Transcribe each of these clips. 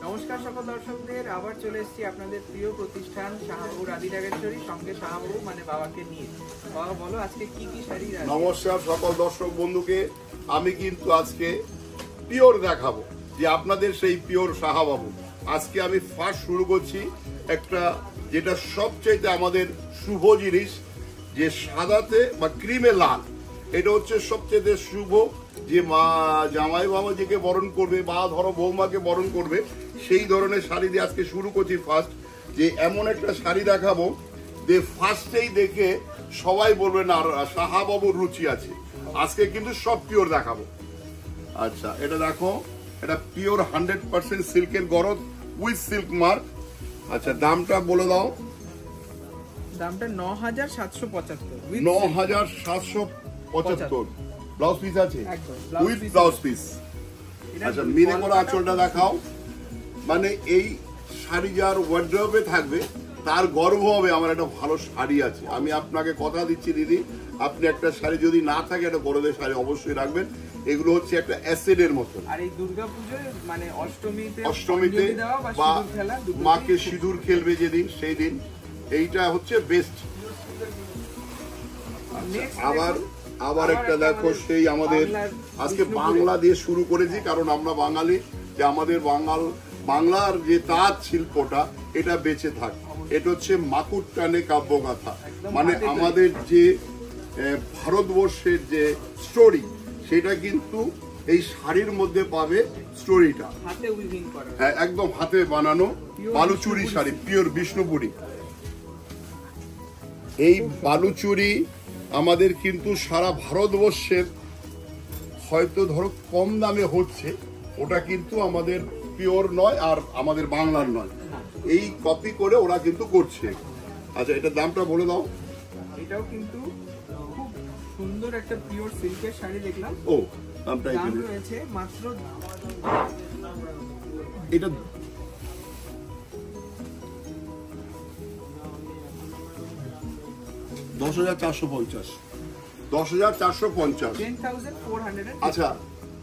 নমস্কার সকল দর্শকদের, আবার চলে এসেছি আপনাদের প্রিয় প্রতিষ্ঠান শাহবাবু রাধি নাগেশ্বরী, সঙ্গে শাহবাবু মানে বাবাকে নিয়ে। বাবা বলো আজকে কি কি শাড়ি? নমস্কার সকল দর্শক বন্ধুকে। আমি কিন্তু আজকে পিওর দেখাবো, যে আপনাদের সেই পিওর শাহবাবু। আজকে আমি ফার্স্ট শুরু করছি একটা যেটা সবচাইতে আমাদের শুভ জিনিস, যে সাদাতে বা ক্রিমে লাল। এটা হচ্ছে সবচেয়ে শুভ, যে মা জামাই বাবাজিকে বরণ করবে বা ধরো বৌমাকে বরণ করবে, সেই ধরনের শাড়ি দিয়ে আজকে শুরু করছি ফার্স্ট। যে এমন একটা শাড়ি দেখাবো যে ফার্স্টেই দেখে সবাই বলবে না শাহবাবুর রুচি আছে। আজকে কিন্তু সব পিওর দেখাবো। আচ্ছা, এটা দেখো, এটা পিওর 100% সিল্কের গরদ উইথ সিল্ক মার্ক। আচ্ছা, দামটা বলে দাও। দামটা ৯,৭৭৫। ৯,৭৭৫। ব্লাউজ পিস আছে উইথ ব্লাউজ পিস। আচ্ছা, মিনে করা আঁচলটা দেখাও। মানে এই শাড়ি যার ওয়ার্ড্রবে থাকবে তার গর্ব হবে আমার একটা ভালো শাড়ি আছে। আমি আপনাকে কথা দিচ্ছি দিদি, আপনি একটা শাড়ি যদি না থাকে একটা বড়দের শাড়ি অবশ্যই রাখবেন। এগুলো হচ্ছে একটা অ্যাসেডের মতো। আর এই দুর্গাপূজায় মানে অষ্টমীতে বা মাকে সিঁদুর খেলবে যেদিন, সেই দিন এইটা হচ্ছে বেস্ট। আবার একটা দেখো, সেই আমাদের আজকে বাংলা দিয়ে শুরু করেছি, কারণ আমরা বাঙালি, যে আমাদের বাংলার যে তাঁত শিল্পটা এটা বেঁচে থাক। এটা হচ্ছে মাকুর টানে কাব্যগাথা, মানে আমাদের যে ভারতবর্ষের যে স্টোরি, সেটা কিন্তু এই শাড়ির মধ্যে পাবে স্টোরিটা। হ্যাঁ, একদম হাতে বানানো বালুচুরি শাড়ি, পিওর বিষ্ণুপুরি। এই বালুচুরি আমাদের কিন্তু সারা ভারতবর্ষের হয়তো ধরো কম দামে হচ্ছে, ওটা কিন্তু আমাদের পিওর নয় আর আমাদের বাংলার নয়, এই কপি করে ওরা কিন্তু করছে। আচ্ছা, এটার দামটা বলে দাও। এটাও কিন্তু খুব সুন্দর একটা পিওর সিল্কের শাড়ি দেখলাম। ও, দামটা এখানে রয়েছে মাত্র এটা 10,450। 10,450। আচ্ছা,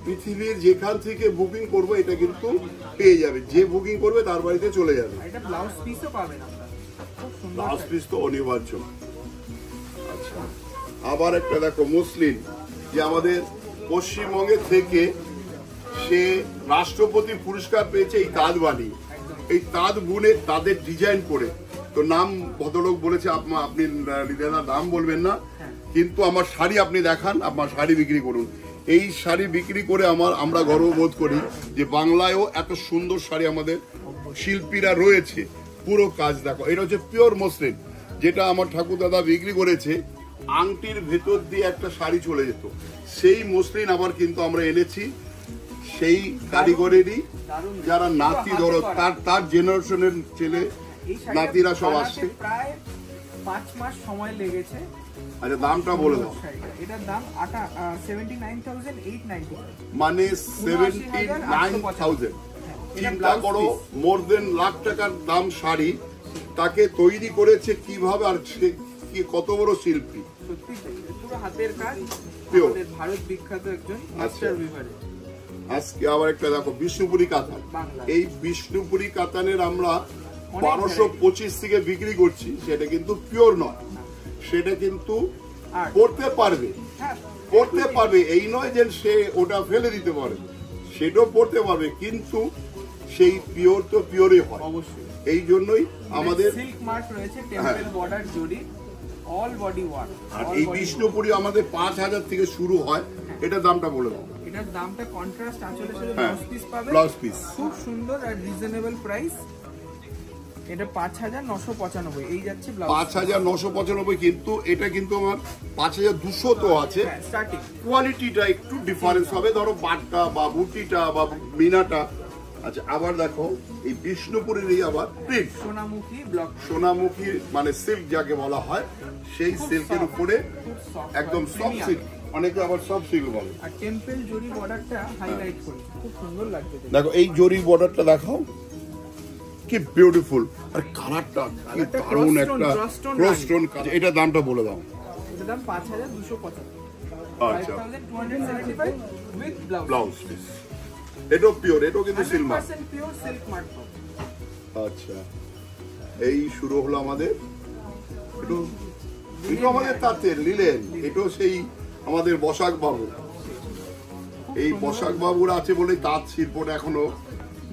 পৃথিবীর যেখান থেকে বুকিং করবো এটা কিন্তু পেয়ে যাবে, যে বুকিং করবে তার বাড়িতে চলে যাবে। এটা ব্লাউজ পিসও পাবেন আপনারা, খুব সুন্দর ব্লাউজ পিস তো অনিবার্য। আচ্ছা, আবার একটা দেখো মসলিন, যে আমাদের পশ্চিমবঙ্গের থেকে সে রাষ্ট্রপতি পুরস্কার পেয়েছে এই তাঁত বানি। এই তাঁত বুনে তাদের ডিজাইন করে, তো নাম ভদ্রলোক বলেছে, আপনি নাম বলবেন না, কিন্তু আমার শাড়ি আপনি দেখান, আপনার শাড়ি বিক্রি করুন। এই শাড়ি বিক্রি করে আমরা গর্ববোধ করি যে বাংলায়ও এত সুন্দর শাড়ি আমাদের শিল্পীরা রয়েছে। পুরো কাজ দেখো, এটা হচ্ছে পিওর মসলিন, যেটা আমার ঠাকুর দাদা বিক্রি করেছে। আংটির ভেতর দিয়ে একটা শাড়ি চলে যেত, সেই মসলিন আবার কিন্তু আমরা এনেছি সেই কারিগরেরই, যারা নাতি ধরো তার জেনারেশনের ছেলে নাতিরা সব আসছে। প্রায় 5 মাস সময় লেগেছে। আচ্ছা, দামটা বলে দাও। এটার দাম 79,890, মানে 79,000। চিন্তা করো, মোর দেন লাখ টাকার দাম শাড়ি, তাকে তৈরি করেছে কিভাবে, আর সে কি কত বড় শিল্পী। সত্যি পুরো হাতের কাজ, আমাদের ভারত বিখ্যাত একজন মাস্টার উইভার। আজকে আবার একটা দেখো বিষ্ণুপুরি কাতান। এই বিষ্ণুপুরি কাতানের আমরা 1225 থেকে বিক্রি করছি। সেটা কিন্তু পিওর নয়, সেটা কিন্তু পড়তে পারবে, এই নয় যে সে ওটা ফেলে দিতে পারে, সেটাও পড়তে পারবে, কিন্তু সেই পিওর তো পিওরই হয় অবশ্যই। এই জন্যই আমাদের সিল্ক মার্ক রয়েছে, টেম্পল বর্ডার জরি, অল বডি ওয়ার্ক। আর এই বিষ্ণুপুরি আমাদের 5,000 থেকে শুরু হয়। এটার দামটা বলে দাও। এটার দামটা কন্ট্রাস্ট আঁচলের সাথে ব্লাউজ পিস পাবে, ব্লাউজ পিস খুব সুন্দর আর রিজনেবল প্রাইস। এটা 5,995, এই যাচ্ছে ব্লাউজ 5,995, কিন্তু এটা কিন্তু আমার 5,200 তো আছে স্টার্টিং। কোয়ালিটিটা একটু ডিফারেন্স হবে, ধরো বাটটা বা বুটিটা বা মিনাটা। আচ্ছা, আবার দেখো এই বিষ্ণুপুরের এই আবার প্রিন্ট সোনামুখী ব্লক, সোনামুখী মানে সিল্ক যাকে বলা হয়, সেই সিল্কের উপরে একদম সফট সিল্ক, অনেকে আবার সফট সিল্ক বলে। আর টেম্পল জরি বর্ডারটা হাইলাইট করে খুব সুন্দর লাগছে। দেখো এই জরি বর্ডারটা দেখাও, কি বিউটিফুল, আর কালারটা কি দারুণ, একটা ক্রস স্টোন কাজ। এটা দামটা বলে দাও। এটার দাম 5,275। আচ্ছা, 5,275 উইথ ব্লাউজ পিস। এটাও পিওর, এটাও কিন্তু সিলমার। 100% পিওর সিল্ক মার্ক পাবে। আচ্ছা, এই শুরু হলো আমাদের, এটা আমাদের তাঁতের লিলেন, এটাও সেই আমাদের বসাক বাবু। এই বসাক বাবুর আছে বলে তাঁত শিল্পটা এখনো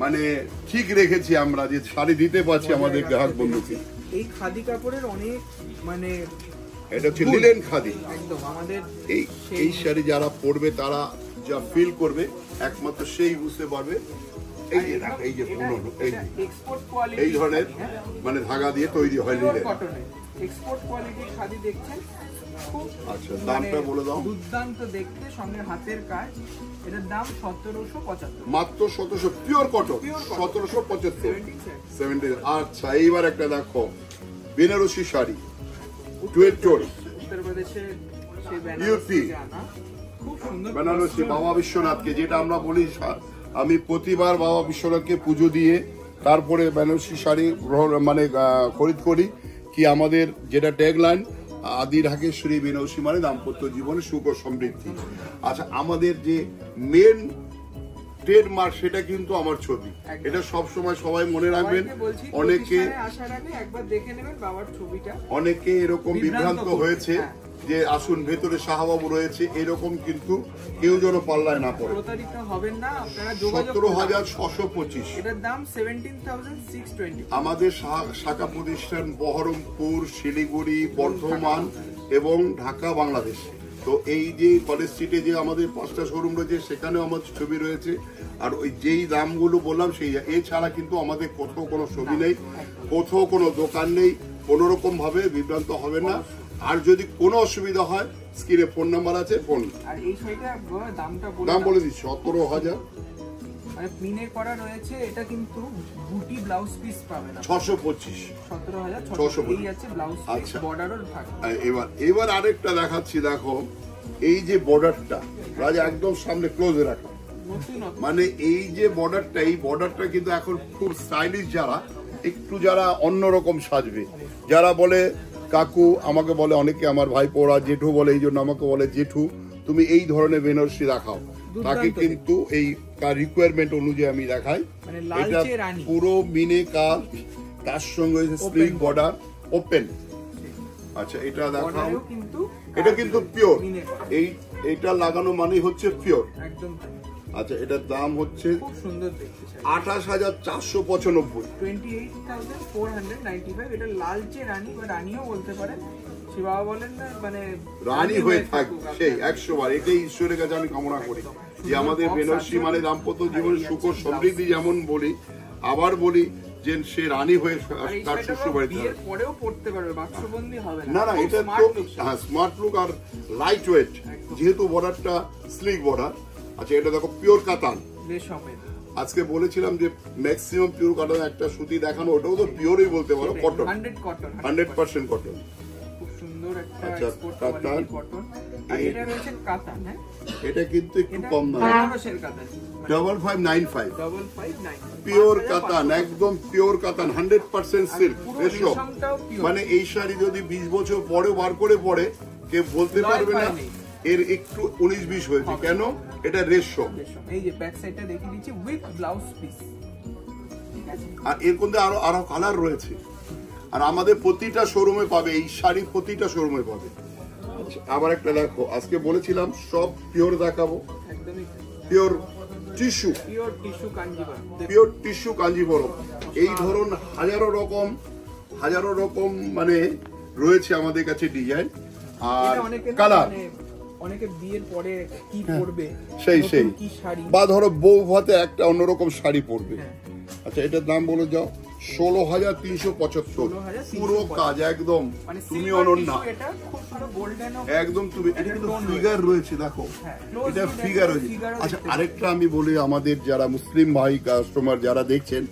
মানে ঠিক রেখেছি আমরা, যে শাড়ি দিতে পারছি আমাদের গ্রাহক বন্ধুকে। এই খাদি কাপড়ের অনেক মানে এটা হচ্ছে লিলেন খাদি। একদম আমাদের এই শাড়ি যারা পরবে তারা যা ফিল করবে একমাত্র সেই বুঝতে পারবে। এই যে দেখ, এই যে পুরনো এক্সপোর্ট কোয়ালিটি এই ধরনের মানে ধাগা দিয়ে তৈরি হয় লিলেন। কটনের এক্সপোর্ট কোয়ালিটির খাদি দেখছেন। খুব আচ্ছা, দামটা বলে দাও। দুর্দান্ত দেখতে, সঙ্গে হাতের কাজ। এটার দাম 1775, মাত্র 1700, পিওর কটন 1775, 70। আচ্ছা, এইবার একটা দেখো বেনারসি শাড়ি, উত্তরপ্রদেশের সেই ইউপি খুব সুন্দর বেনারসি বাবা বিশ্বনাথকে, যেটা আমরা বলি আমি প্রতিবার বাবা বিশ্বনাথকে পুজো দিয়ে তারপরে বেনারসি শাড়ি মানে খরিদ করি। কি আমাদের যেটা ট্যাগলাইন, আদি ঢাকেশ্বরী বেনারসি মানে দাম্পত্য জীবনে সুখ ও সমৃদ্ধি। আচ্ছা, আমাদের যে মেন ট্রেডমার্ক সেটা কিন্তু আমার ছবি। এটা সব সময় সবাই মনে রাখবেন। অনেকে আসার আগে একবার দেখে নেবেন বাবার ছবিটা। অনেকে এরকম বিভ্রান্ত হয়েছে যে আসুন ভেতরে শাহবাবু রয়েছে, এরকম কিন্তু কেউ যেন পাল্লায় না পড়ে। প্রতারিত হবেন না আপনারা। যোগাযোগ 17,625, এটার দাম 17,620। আমাদের শাখা প্রতিষ্ঠান বহরমপুর, শিলিগুড়ি, বর্ধমান এবং ঢাকা, বাংলাদেশ। তো এই যে কলেজ স্ট্রিটে যে আমাদের 5টা শোরুম রয়েছে সেখানেও আমার ছবি রয়েছে। আর ওই যেই দামগুলো বললাম সেই, এছাড়া কিন্তু আমাদের কোথাও কোনো ছবি নেই, কোথাও কোনো দোকান নেই। কোনো রকম ভাবে বিভ্রান্ত হবে না। আর যদি কোনো অসুবিধা হয় স্ক্রিনে ফোন নাম্বার আছে, ফোন। আর এই শাড়িটা দাম বলে দিচ্ছি 17,000, মানে পিনে করা রয়েছে। এটা কিন্তু বুটি ব্লাউজ পিস পাবেন 625, 17,600 এই আছে ব্লাউজ পিস, বর্ডারও থাকে। এবার আরেকটা দেখাচ্ছি, দেখো এই যে বর্ডারটা রাজা একদম সামনে ক্লোজে রাখা, মানে এই যে বর্ডারটা, এই বর্ডারটা কিন্তু এখন খুব স্টাইলিশ। যারা অন্যরকম সাজবে, যারা বলে কাকু, আমাকে বলে অনেকে আমার ভাইপোরা জেঠু বলে, এই জন্য আমাকে বলে জেঠু তুমি এই ধরনের বেনারসি দেখাও, তাকে কিন্তু এই তার রিকোয়ারমেন্ট অনুযায়ী আমি দেখাই। এটা পুরো মিনে কাজ, তার সঙ্গে স্প্রিং বর্ডার ওপেন। আচ্ছা, এটা দেখাও, এটা কিন্তু পিওর। এইটা লাগানো মানে হচ্ছে পিওর একদম। আচ্ছা, এটার দাম হচ্ছে 28,495, 28,495। এটা লালচে রানী বা রানীও বলতে পারেন, শিবাবা বলেন না, মানে রানী হয়ে থাকবে সেই 100 বার। এটাই ঈশ্বরের কাছে আমি কামনা করি যে আমাদের বেনারসি মানে দাম্পত্য জীবনে সুখ ও সমৃদ্ধি যেমন বলি, আবার বলি যে সে রানী হয়ে তার শ্বশুর বাড়িতে পরেও পড়তে পারবে, বাক্সবন্দি হবে না। না, এটা তো হ্যাঁ স্মার্ট লুক আর লাইট ওয়েট, যেহেতু বর্ডারটা স্লিক বর্ডার। আচ্ছা, এটা দেখো পিওর কাতান। আজকে বলেছিলাম যে ম্যাক্সিমাম পিওর কটন একটা সুতি দেখানো, ওটাও তো পিওরই বলতে পারো, কটন 100% কটন। খুব সুন্দর একটা আচ্ছা, কাতান। এটা রয়েছে কাতান। হ্যাঁ, এটা কিন্তু একটু কম দাম, বেনারসের কাতান 5595, 5595 পিওর কাতান, একদম পিওর কাতান, 100% সিল্ক রেশম। মানে এই শাড়ি যদি 20 বছর পরেও বার করে পরে কেউ বলতে পারবে না এর একটু 19-20 হয়েছে। কেন? এটা রেশম। এই যে ব্যাক সাইডটা দেখিয়ে দিচ্ছি উইথ ব্লাউজ পিস। আর এর মধ্যে আরো কালার রয়েছে। আর আমাদের প্রতিটা শোরুমে পাবে এই শাড়ি, প্রতিটা শোরুমে পাবে। আবার একটা দেখো, আজকে বলেছিলাম সব পিওর দেখাবো, একদমই pure tissue, pure tissue Kanjivaram. এই ধরুন হাজারো রকম মানে রয়েছে আমাদের কাছে ডিজাইন আর কালার। অনেকে বিয়ের পরে কি পরবে, সেই বা ধরো বউ ভাতে একটা অন্যরকম শাড়ি পরবে। আচ্ছা, এটার দাম বলে যাও 16,375, পুরো কাজ একদম। তুমি অনন্যা, একদম তুমি। এটা কিন্তু ফিগার রয়েছে, দেখো এটা ফিগার রয়েছে। আচ্ছা, আরেকটা আমি বলি, আমাদের যারা মুসলিম ভাই কাস্টমার যারা দেখছেন,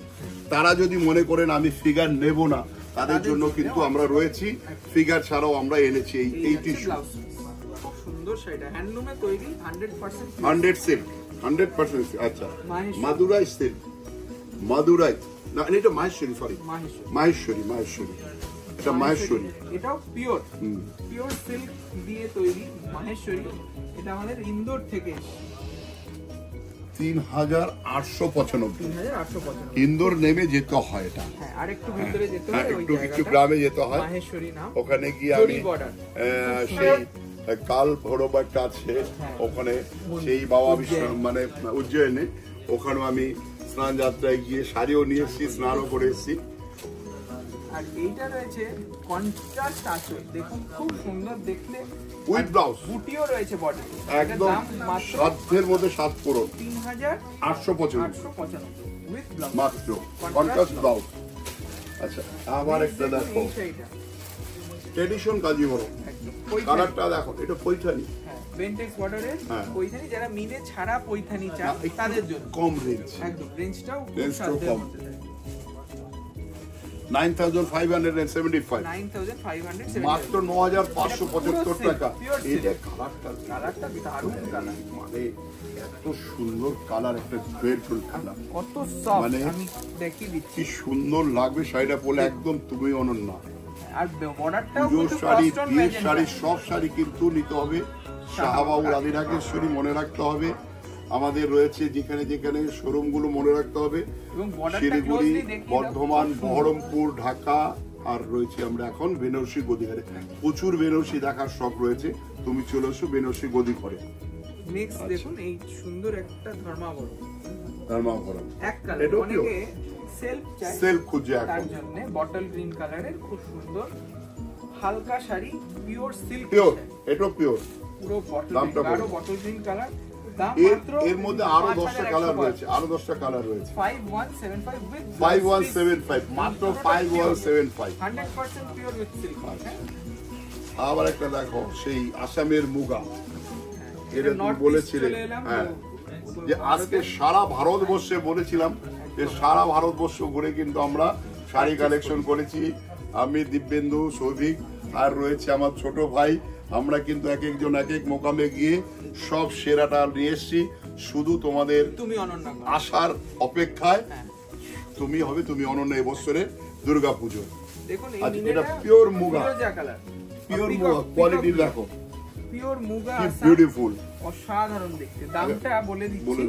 তারা যদি মনে করেন আমি ফিগার নেব না, তাদের জন্য কিন্তু আমরা রয়েছি। ফিগার ছাড়াও আমরা এনেছি এই টিস্যু। খুব সুন্দর শাড়িটা হ্যান্ডলুমে তৈরি, 100% সিল্ক, 100%। আচ্ছা, মাদুরাই সিল্ক, মাদুরাই না, এটা মাহেশ্বরী, সরি মাহেশ্বরী, এটা মাহেশ্বরী। এটাও পিওর সিল্ক দিয়ে তৈরি মাহেশ্বরী। এটা আমাদের ইন্দোর থেকে। 3895। 3895। ইন্দোর নেমে যেতে হয় এটা। হ্যাঁ, আর একটু ভিতরে যেতে হ্যাঁ, হয়, ওই একটু কিছু জায়গাটা গ্রামে যেতে হয়, মাহেশ্বরী নাম। ওখানে গিয়ে আমি বর্ডার সেই কাল ভৈরব একটা আছে ওখানে, সেই বাবা মানে উজ্জয়নে, ওখানেও আমি স্নান যাত্রায় গিয়ে শাড়িও নিয়ে এসেছি, স্নানও করে এসেছি। আর এইটা রয়েছে কন্ট্রাস্ট আঁচল, দেখুন খুব সুন্দর দেখতে, উইথ ব্লাউজ, বুটিও রয়েছে বডি, একদম সাধ্যের মধ্যে 7 পুরো 3895 উইথ ব্লাউজ মাত্র কন্ট্রাস্ট ব্লাউজ। আচ্ছা, আবার একটা দেখো ট্রেডিশন কাঞ্জিভরম, কালারটা দেখো, এটা পৈঠানি, বেন্টেক্স বর্ডারের পৈঠানি, যারা মিনে ছাড়া পৈঠানি চান তাদের জন্য কম রেঞ্জ, একদম রেঞ্জটাও কম। 9575 মাত্র 9575 টাকা। এটা কালারটা দারুণ কালার, মানে এত সুন্দর কালার, একটা বিউটিফুল কালার, কত সফট, মানে আমি দেখিয়ে দিচ্ছি কি সুন্দর লাগবে শাড়িটা পরলে, একদম তুমি অনন্য। আর বর্ডারটাও পুজোর শাড়ি, বিয়ের শাড়ি, সব শাড়ি কিন্তু নিতে হবে শাহবাবু রাধিরাজেশ্বরী, মনে রাখতে হবে। আমাদের রয়েছে যেখানে যেখানে শোরুম গুলো মনে রাখতে হবে, শিলিগুড়ি, বর্ধমান, বহরমপুর, ঢাকা, আর রয়েছে আমরা এখন বেনারসি গদিঘরে। প্রচুর বেনারসি দেখার শখ রয়েছে, তুমি চলে এসো বেনারসি গদিঘরে। নেক্সট দেখুন এই সুন্দর একটা ধর্মাবরম, এক কালার, এটাও অনেকে সেলফ খুঁজে তার এখন, জন্য বটল গ্রিন কালারের খুব সুন্দর হালকা শাড়ি, পিওর সিল্ক, পিওর, এটাও পিওর, পুরো বটল, আরো বটল গ্রিন কালার, দাম মাত্র এর মধ্যে আরো 10টা কালার রয়েছে, আরো 10টা কালার রয়েছে। 5175 উইথ 5175 মাত্র 5175, 100% পিওর উইথ সিল্ক। আবার একটা দেখো সেই আসামের মুগা, এটা তুমি বলেছিলে হ্যাঁ, যে আজকে সারা ভারতবর্ষে বলেছিলাম যে সারা ভারতবর্ষ ঘুরে কিন্তু আমরা শাড়ি কালেকশন করেছি। আমি, দিব্যেন্দু, সৌভিক, আর রয়েছে আমার ছোট ভাই, আমরা কিন্তু এক একজন এক এক মোকামে গিয়ে সব সেরাটা নিয়ে এসেছি। শুধু তোমাদের তুমি অনন্য আসার অপেক্ষায়, তুমি হবে তুমি অনন্য এবছরে দুর্গা পুজো। দেখুন এই এটা pure muga, colour, pure muga, quality দেখো, পিওর মুগা, কি বিউটিফুল, অসাধারণ দেখতে। দামটা বলে দিচ্ছি,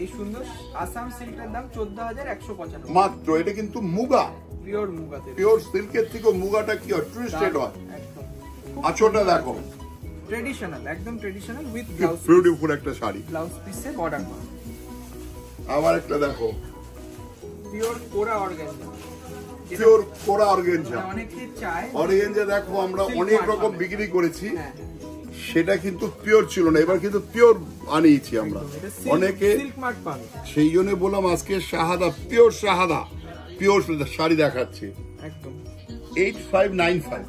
এই সুন্দর আসাম সিল্কের দাম 14195 মাত্র। এটা কিন্তু মুগা, পিওর মুগাতে, পিওর সিল্কের থেকে মুগাটা কি হয়, টুইস্টেড হয়। একদম আঁচলটা দেখো, ট্রেডিশনাল, একদম ট্রেডিশনাল উইথ ব্লাউজ, বিউটিফুল একটা শাড়ি, ব্লাউজ পিসে বর্ডার। আবার একটা দেখো পিওর কোরা অর্গানজা, পিওর কোরা অর্গানজা। অনেকে চায় অর্গানজা দেখো আমরা অনেক রকম বিক্রি করেছি, সেটা কিন্তু পিওর ছিল না, এবার কিন্তু পিওর আনিয়েছি আমরা। অনেকে সেই জন্য বললাম আজকে শাহাদা, পিওর শাহাদা, পিওর শাড়ি দেখাচ্ছি, একদম 8595,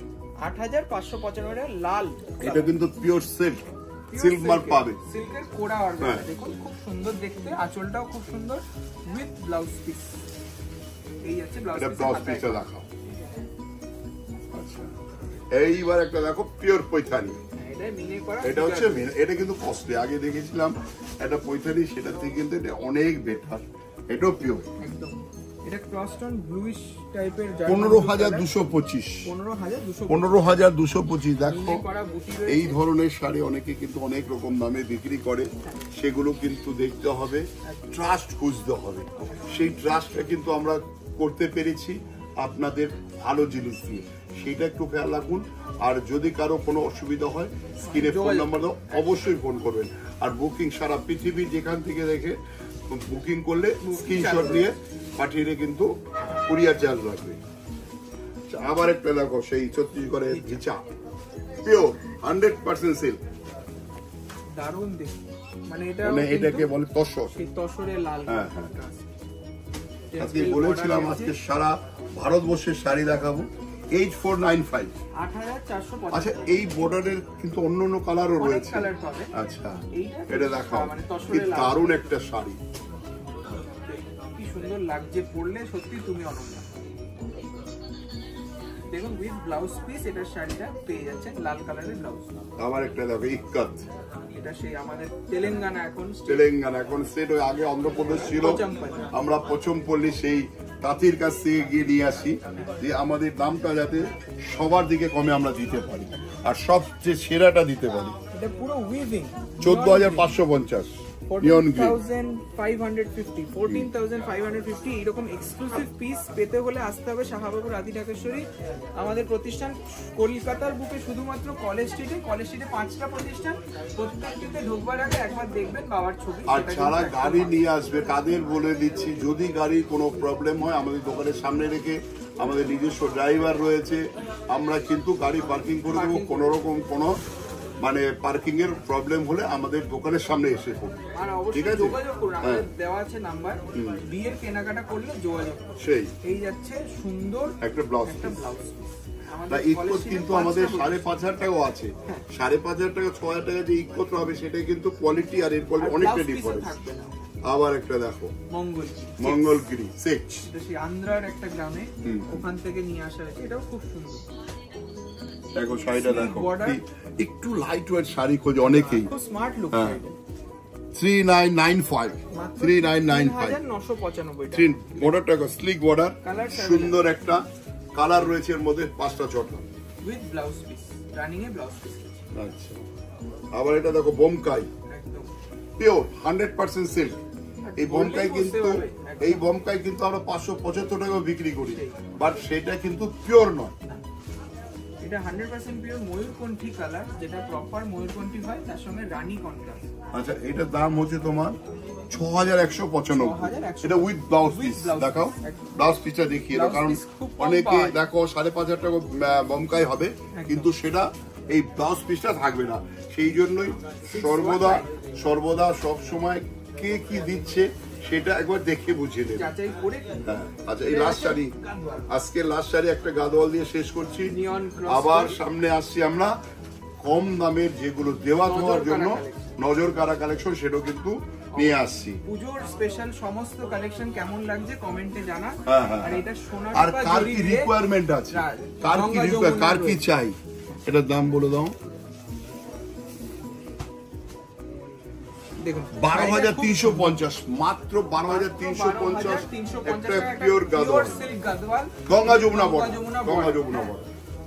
8595 লাল, এটা কিন্তু পিওর সিল্ক, সিল্ক মার্ক পাবে, সিল্কের কোরা অর্গানজা। দেখুন খুব সুন্দর দেখতে, আঁচলটাও খুব সুন্দর উইথ ব্লাউজ পিস। এই আছে ব্লাউজ পিসটা দেখাও। আচ্ছা, এইবার একটা দেখো পিওর পৈঠানি, এটা হচ্ছে এটা কিন্তু কস্টলি, আগে দেখেছিলাম একটা পৈঠানি, সেটা থেকে কিন্তু এটা অনেক বেটার, এটাও পিওর, একদম। এটা ক্রসটন ব্লুইশ টাইপের, 15225, 15225। দেখো এই ধরনের শাড়ি অনেকে কিন্তু অনেক রকম দামে বিক্রি করে, সেগুলো কিন্তু দেখতে হবে, ট্রাস্ট খুঁজতে হবে। সেই ট্রাস্টটা কিন্তু আমরা করতে পেরেছি আপনাদের ভালো জিনিস দিয়ে, সেটা একটু খেয়াল রাখুন। আর যদি কারো কোনো অসুবিধা হয়, স্ক্রিনে ফোন নাম্বার দাও, অবশ্যই ফোন করবেন। আর বুকিং সারা পৃথিবীর যেখান থেকে দেখে বুকিং করলে স্ক্রিনশট নিয়ে পাঠিয়ে কিন্তু কুরিয়ার চার্জ লাগবে। আবার একটা দেখো সেই ছত্তিশগড়ের ঘিচা, পিওর 100% সিল্ক, দারুণ দেখতে, মানে এটাকে বলে তসর, সেই তসরের লাল। হ্যাঁ হ্যাঁ, আজকে বলেছিলাম আজকে সারা ভারতবর্ষের শাড়ি দেখাবো। 8495, 8450। আচ্ছা, এই বর্ডারের কিন্তু অন্য অন্য কালারও রয়েছে। আচ্ছা, এটা দেখাও, কি দারুণ একটা শাড়ি, কি সুন্দর লাগছে পরলে, সত্যি তুমি অনন্য। দেখুন উইথ ব্লাউজ পিস, এটার শাড়িটা পেয়ে যাচ্ছেন লাল কালারের ব্লাউজ। আমার একটা দেখো ইক্কাত, এটা সেই আমাদের তেলেঙ্গানা, এখন স্টেট, ওই আগে অন্ধ্রপ্রদেশ ছিল, আমরা পচমপল্লী সেই তাঁতির কাছ থেকে গিয়ে নিয়ে আসি, যে আমাদের দামটা যাতে সবার দিকে কমে আমরা দিতে পারি, আর সবচেয়ে সেরাটা দিতে পারি। এটা পুরো উইভিং, 14550, নিয়ন গ্রিন 14,550 14,550 এরকম এক্সক্লুসিভ পিস পেতে হলে আসতে হবে শাহবাবু রাধি ঢাকেশ্বরী। আমাদের প্রতিষ্ঠান কলকাতার বুকে শুধুমাত্র কলেজ স্ট্রিটে 5টা প্রতিষ্ঠান, প্রত্যেকটিতে ঢোকবার আগে একবার দেখবেন বাবার ছবি। আর ছাড়া গাড়ি নিয়ে আসবে, তাদের বলে দিচ্ছি যদি গাড়ির কোনো প্রবলেম হয় আমাদের দোকানের সামনে রেখে, আমাদের নিজস্ব ড্রাইভার রয়েছে, আমরা কিন্তু গাড়ি পার্কিং করে দেবো। কোনো রকম কোনো মানে পার্কিং এর প্রবলেম হলে আমাদের দোকানের সামনে এসে করুন। আর অবশ্যই যোগাযোগ করুন, আমাদের দেওয়া আছে নাম্বার, বিয়ের কেনাকাটা করলে যোগাযোগ করুন। সেই এই যাচ্ছে সুন্দর একটা ব্লাউজ না ইকোত কিন্তু আমাদের 5,500 টাকাও আছে। 5,500 টাকা 6,000 টাকা যে ইকোত হবে সেটা কিন্তু কোয়ালিটি আর এর কোয়ালিটি অনেকটা ডিফারেন্স। আবার একটা দেখো মঙ্গলগিরি সেট, সেই আন্ধ্রার একটা গ্রামে ওখান থেকে নিয়ে আসা হয়েছে, এটাও খুব সুন্দর। দেখো শাড়িটা দেখো, একটু লাইট ওয়েট শাড়ি খোঁজে অনেকেই, খুব স্মার্ট লুক। 3995 3995 বর্ডারটা স্লিক বর্ডার, সুন্দর একটা কালার রয়েছে এর মধ্যে 5টা 6টা উইথ ব্লাউজ পিস, রানিং এ ব্লাউজ পিস। আচ্ছা আবার এটা দেখো বোমকাই, একদম পিওর 100% সিল্ক। এই বোমকাই কিন্তু আমরা 575 টাকায় বিক্রি করি, বাট সেটা কিন্তু পিওর নয়। এটা 100% পিওর ময়ূরকণ্ঠী কালার, যেটা প্রপার ময়ূরকণ্ঠী হয়, তার সঙ্গে রানী কন্ট্রাস্ট। আচ্ছা এটার দাম হচ্ছে তোমার 6,195। এটা উইথ ব্লাউজ পিস। দেখাও ব্লাউজ পিসটা দেখিয়ে দাও, কারণ অনেকে দেখো 5,500 টাকা বোমকাই হবে কিন্তু সেটা এই ব্লাউজ পিসটা থাকবে না। সেই জন্যই সর্বদা সব সময় কে কি দিচ্ছে সেটা একবার দেখে বুঝিয়ে নেবে। আচ্ছা এই লাস্ট শাড়ি, আজকে লাস্ট শাড়ি একটা গাদোয়াল দিয়ে শেষ করছি। আবার সামনে আসছি আমরা কম দামের যেগুলো দেওয়া হওয়ার জন্য নজর কারা কালেকশন, সেটাও কিন্তু নিয়ে আসছি। পুজোর স্পেশাল সমস্ত কালেকশন কেমন লাগছে কমেন্টে জানান। আর এটা সোনার আর কার কি রিকোয়ারমেন্ট আছে, কার কি চাই, এটার দাম বলে দাও। দেখুন 12,350, মাত্র 12,350 একটা পিওর গাদোয়াল, গঙ্গা যমুনা বর্ডার।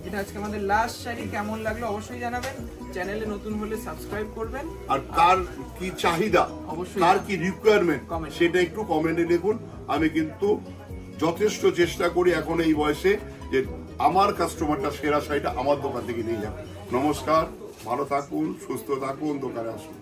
এটা আজকে আমাদের লাস্ট শাড়ি। কেমন লাগলো অবশ্যই জানাবেন, চ্যানেলে নতুন হলে সাবস্ক্রাইব করবেন। আর কার কি চাহিদা, কার কি রিকোয়ারমেন্ট সেটা একটু কমেন্টে লিখুন। আমি কিন্তু যথেষ্ট চেষ্টা করি এখন এই বয়সে যে আমার কাস্টমারটা সেরা শাড়িটা আমার দোকান থেকে নিয়ে যান। নমস্কার, ভালো থাকুন, সুস্থ থাকুন, দোকানে আসুন।